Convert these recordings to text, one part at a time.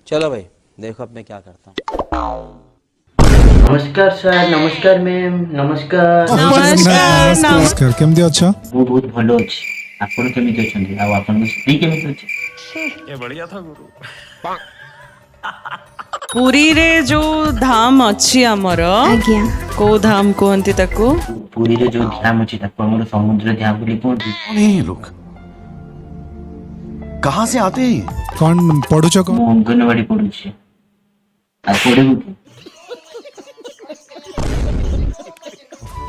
चलो भाई देखो अब मैं क्या करता हूँ। नमस्कार सर, नमस्कार मैम, नमस्कार। नमस्कार केमती अच्छा ମୁଁ ବହୁତ ଭଲ ଅଛି। ଆପଣ କେମିତି ଅଛନ୍ତି? ଆଉ ଆପଣଙ୍କ ସ୍ତ୍ରୀ କେମିତି ଅଛି? पुरी रे जो धाम अच्छी आमर आज्ञा को धाम कहती ताको ପୁରୀରେ ଯୋଉ ଧ୍ୟାନ ଅଛି ତାକୁ ଆମର ସମୁଦ୍ର ଧ୍ୟାନ ବୋଲି କୁହନ୍ତି। कौन है ये लोग? कहाँ से आते हैं ये? कौन पढ़ुच कौन ମୁଁ ଅଙ୍ଗନବାଡି ପଢୁଛି। ଆଉ ପଢିବୁ କି?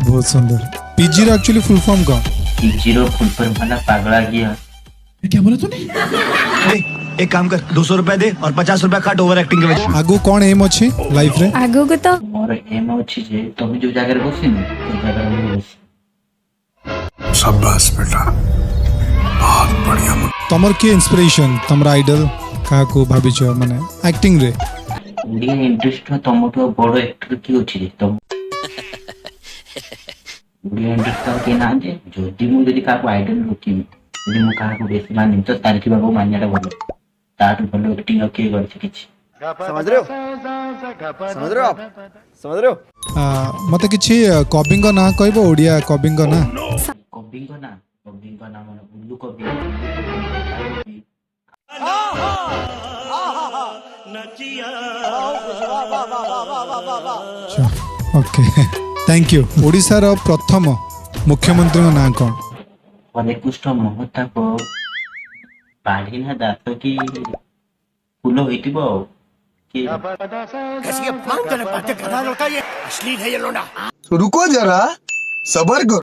बहुत सुंदर पीजी ର एक्चुअली फुल फॉर्म कौन जीरो फुल फॉर्म वाला पागला गया। क्या बोला तूने? एक काम कर 200 रुपए दे और 50 रुपए काट ओवर एक्टिंग के वजह। आगु कौन एम अछि लाइफ रे आगो को तो ମୋର ଏମ ଅଛି ଯେ ତମେ ଯୋଉ ଜାଗାରେ ବସିନି ସେ ଜାଗାରେ ମୁଁ ବସି। शाबाश बेटा, बहुत बढ़िया। तमर के इंस्पिरेशन तमरा आइडल का को भाबिछ माने एक्टिंग रे ଓଡ଼ିଆ ଇଣ୍ଡଷ୍ଟ୍ରିର ତମଠୁ ବଡ ଆକ୍ଟର କିଏ ଅଛି ଯେ ତମ ଓଡ଼ିଆ ଇଣ୍ଡଷ୍ଟ୍ରି ଆଉ କେହି ନାହାନ୍ତି। ଯଦି ମୁଁ କାହାକୁ ଆଇଡଲ ରଖିବି, ଯଦି ମୁଁ କାହାକୁ ବେଶୀ ମାନିବି ତ ତାରିକି ବାବୁ ମାନିବାଟା ଭଲ। ତାଠୁ ଭଲ ଆକ୍ଟିଂ ଆଉ କିଏ କରିଛି କିଛି। समझ रहे हो आप समझ रहे हो मते किछि कविंग ना कहबो ओडिया कविंग ना କବିଙ୍କ ନାଁ ମାନେ ଉଲ୍ଲୁ କବି। ओके थैंक यू ओडिसा रो प्रथम मुख्यमंत्री को ना कौन फलेकुष्ठ महताप पाढ़ीना दास कि फूल होइतिबो कि रुको जरा सबर करो।